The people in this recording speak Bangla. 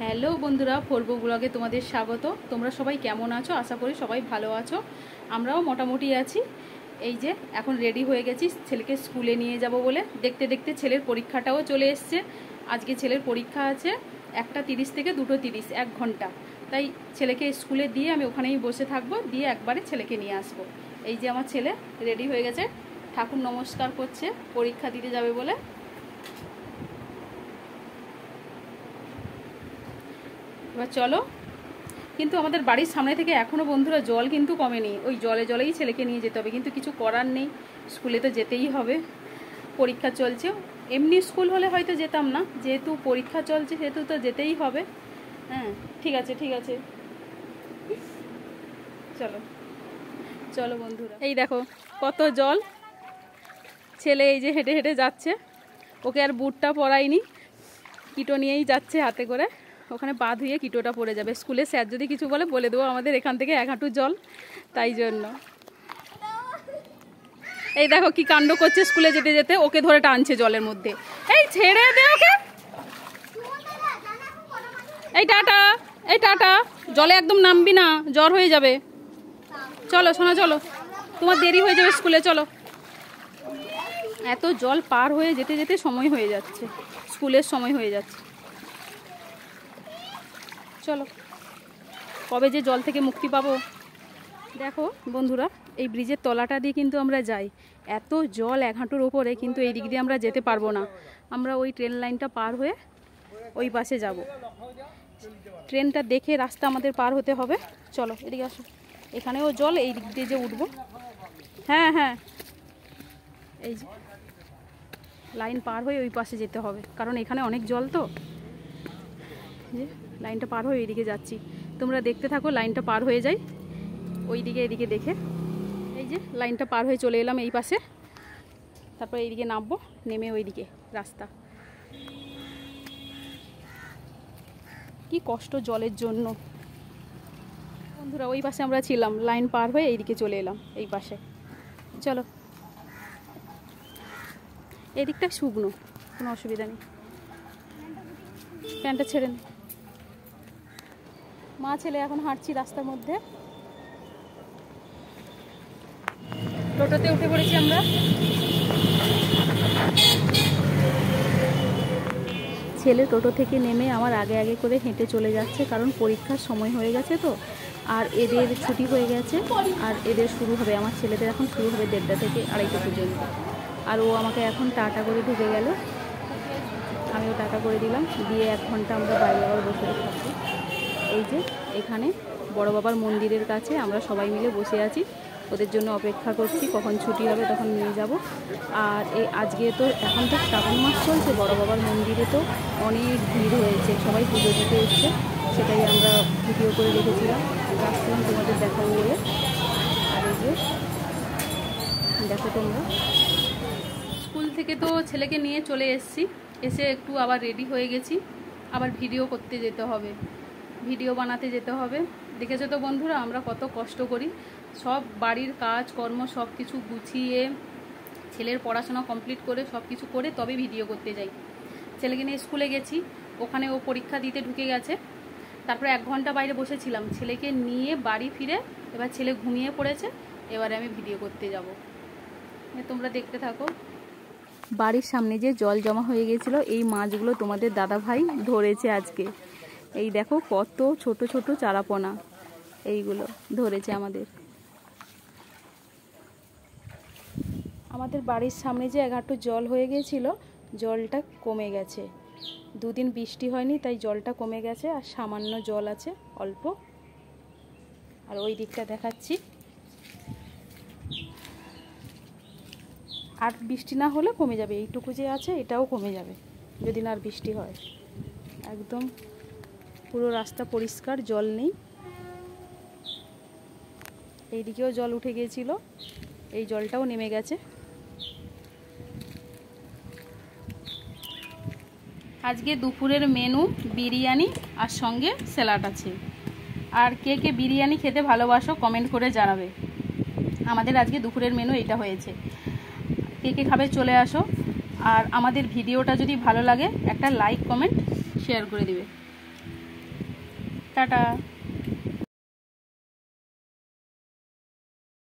হ্যালো বন্ধুরা, ফোরবো ব্লগে তোমাদের স্বাগত। তোমরা সবাই কেমন আছো? আশা করি সবাই ভালো আছো। আমরাও মোটামুটি আছি। এই যে এখন রেডি হয়ে গেছি ছেলেকে স্কুলে নিয়ে যাব বলে। দেখতে দেখতে ছেলের পরীক্ষাটাও চলে এসছে। আজকে ছেলের পরীক্ষা আছে 1:30 থেকে 2:30, 1 ঘন্টা। তাই ছেলেকে স্কুলে দিয়ে আমি ওখানেই বসে থাকবো, দিয়ে একবারে ছেলেকে নিয়ে আসবো। এই যে আমার ছেলে রেডি হয়ে গেছে, ঠাকুর নমস্কার করছে পরীক্ষা দিতে যাবে বলে। এবার চলো। কিন্তু আমাদের বাড়ির সামনে থেকে এখনও বন্ধুরা জল কিন্তু কমেনি। ওই জলেই ছেলেকে নিয়ে যেতে হবে, কিন্তু কিছু করার নেই, স্কুলে তো যেতেই হবে। পরীক্ষা চলছে, এমনি স্কুল হলে হয়তো যেতাম না, যেহেতু পরীক্ষা চলছে সেহেতু তো যেতেই হবে। হ্যাঁ, ঠিক আছে চলো চলো বন্ধুরা। এই দেখো কত জল। ছেলে এই যে হেঁটে হেঁটে যাচ্ছে, ওকে আর বুটটা পরাইনি, কিটো নিয়েই যাচ্ছে হাতে করে। ওখানে পা ধুয়ে কিটোটা পড়ে যাবে। স্কুলে স্যার যদি কিছু বলে দেবো আমাদের এখান থেকে 1 হাঁটু জল, তাই জন্য। এই দেখো কি কাণ্ড করছে, স্কুলে যেতে যেতে ওকে ধরে টানছে জলের মধ্যে। এই ছেড়ে দে ওকে। এই টাটা, জলে একদম নামবি না, জ্বর হয়ে যাবে। চলো সোনা চলো, তোমার দেরি হয়ে যাবে স্কুলে। চলো। এত জল পার হয়ে যেতে যেতে সময় হয়ে যাচ্ছে, স্কুলের সময় হয়ে যাচ্ছে। চলো, কবে যে জল থেকে মুক্তি পাবো। দেখো বন্ধুরা, এই ব্রিজের তলাটা দিয়ে কিন্তু আমরা যাই। এত জল 1 হাঁটুর ওপরে, কিন্তু এই দিক দিয়ে আমরা যেতে পারবো না। আমরা ওই ট্রেন লাইনটা পার হয়ে ওই পাশে যাব। ট্রেনটা দেখে রাস্তা আমাদের পার হতে হবে। চলো এদিকে আসো। এখানেও জল, এই দিক দিয়ে যে উঠবো। হ্যাঁ, এই যে লাইন পার হয়ে ওই পাশে যেতে হবে, কারণ এখানে অনেক জল তো। যে লাইনটা পার হয়ে এইদিকে যাচ্ছি, তোমরা দেখতে থাকো। লাইনটা পার হয়ে যাই ওইদিকে, এদিকে দেখে। এই যে লাইনটা পার হয়ে চলে এলাম এই পাশে, তারপর এইদিকে নামবো, নেমে ওইদিকে রাস্তা। কি কষ্ট জলের জন্য বন্ধুরা। ওই পাশে আমরা ছিলাম, লাইন পার হয়ে এইদিকে চলে এলাম এই পাশে। চলো, এদিকটা শুকনো, কোনো অসুবিধা নেই। প্যান্টটা ছেড়ে নে। মা ছেলে এখন হাঁটছি রাস্তার মধ্যে। টোটোতে উঠে পড়েছি আমরা। ছেলে টোটো থেকে নেমে আমার আগে করে হেঁটে চলে যাচ্ছে, কারণ পরীক্ষার সময় হয়ে গেছে তো। আর এদের ছুটি হয়ে গেছে, আর এদের শুরু হবে, আমার ছেলেদের এখন শুরু হবে 1:30 থেকে 2:30 পর্যন্ত। আর ও আমাকে এখন টাটা করে ঢুকে গেল, আমিও টাটা করে দিলাম, দিয়ে 1 ঘন্টা আমরা বাইরে আবার বসে থাকবো। এই যে এখানে বড় বাবার মন্দিরের কাছে আমরা সবাই মিলে বসে আছি, ওদের জন্য অপেক্ষা করছি, কখন ছুটি হবে তখন নিয়ে যাব। আর আজকে তো এখন তো শ্রাবণ মাস চলছে, বড় বাবার মন্দিরে তো অনেক ভিড় হয়েছে, সবাই পুজো দিতে এসছে। সেটাই আমরা ভিডিও করে রেখেছিলাম, আসছিলাম তোমাদের দেখাবো বলে। আর এই যে দেখো তোমরা, স্কুল থেকে তো ছেলেকে নিয়ে চলে এসেছি, এসে একটু আবার রেডি হয়ে গেছি, আবার ভিডিও করতে যেতে হবে, ভিডিও বানাতে যেতে হবে। দেখেছো তো বন্ধুরা, আমরা কত কষ্ট করি, সব বাড়ির কাজ কর্ম সব কিছু গুছিয়ে, ছেলের পড়াশোনা কমপ্লিট করে সব কিছু করে তবে ভিডিও করতে যাই। ছেলেকে নিয়ে স্কুলে গেছি, ওখানে ও পরীক্ষা দিতে ঢুকে গেছে। তারপরে 1 ঘন্টা বাইরে বসেছিলাম, ছেলেকে নিয়ে বাড়ি ফিরে এবার ছেলে ঘুমিয়ে পড়েছে, এবারে আমি ভিডিও করতে যাব। তোমরা দেখতে থাকো। বাড়ির সামনে যে জল জমা হয়ে গেছিল, এই মাছগুলো তোমাদের দাদা ভাই ধরেছে আজকে। এই দেখো কত ছোট ছোট চারাপোনা, এইগুলো ধরেছে আমাদের বাড়ির সামনে যে 1 হাঁটু জল হয়ে গেছিল, জলটা কমে গেছে। 2 দিন বৃষ্টি হয়নি, তাই জলটা কমে গেছে, আর সামান্য জল আছে অল্প। আর ওই দিকটা দেখাচ্ছি, আর বৃষ্টি না হলে কমে যাবে, এইটুকু যে আছে এটাও কমে যাবে যদি না আর বৃষ্টি হয়। একদম পুরো রাস্তা পরিষ্কার, জল নেই। এইদিকেও জল উঠে গিয়েছিল, এই জলটাও নেমে গেছে। আজকে দুপুরের মেনু বিরিয়ানি আর সঙ্গে স্যালাড আছে। আর কে কে বিরিয়ানি খেতে ভালোবাসো কমেন্ট করে জানাবে। আমাদের আজকে দুপুরের মেনু এটা হয়েছে, কে কে খাবে চলে আসো। আর আমাদের ভিডিওটা যদি ভালো লাগে একটা লাইক কমেন্ট শেয়ার করে দিবে। টাটা।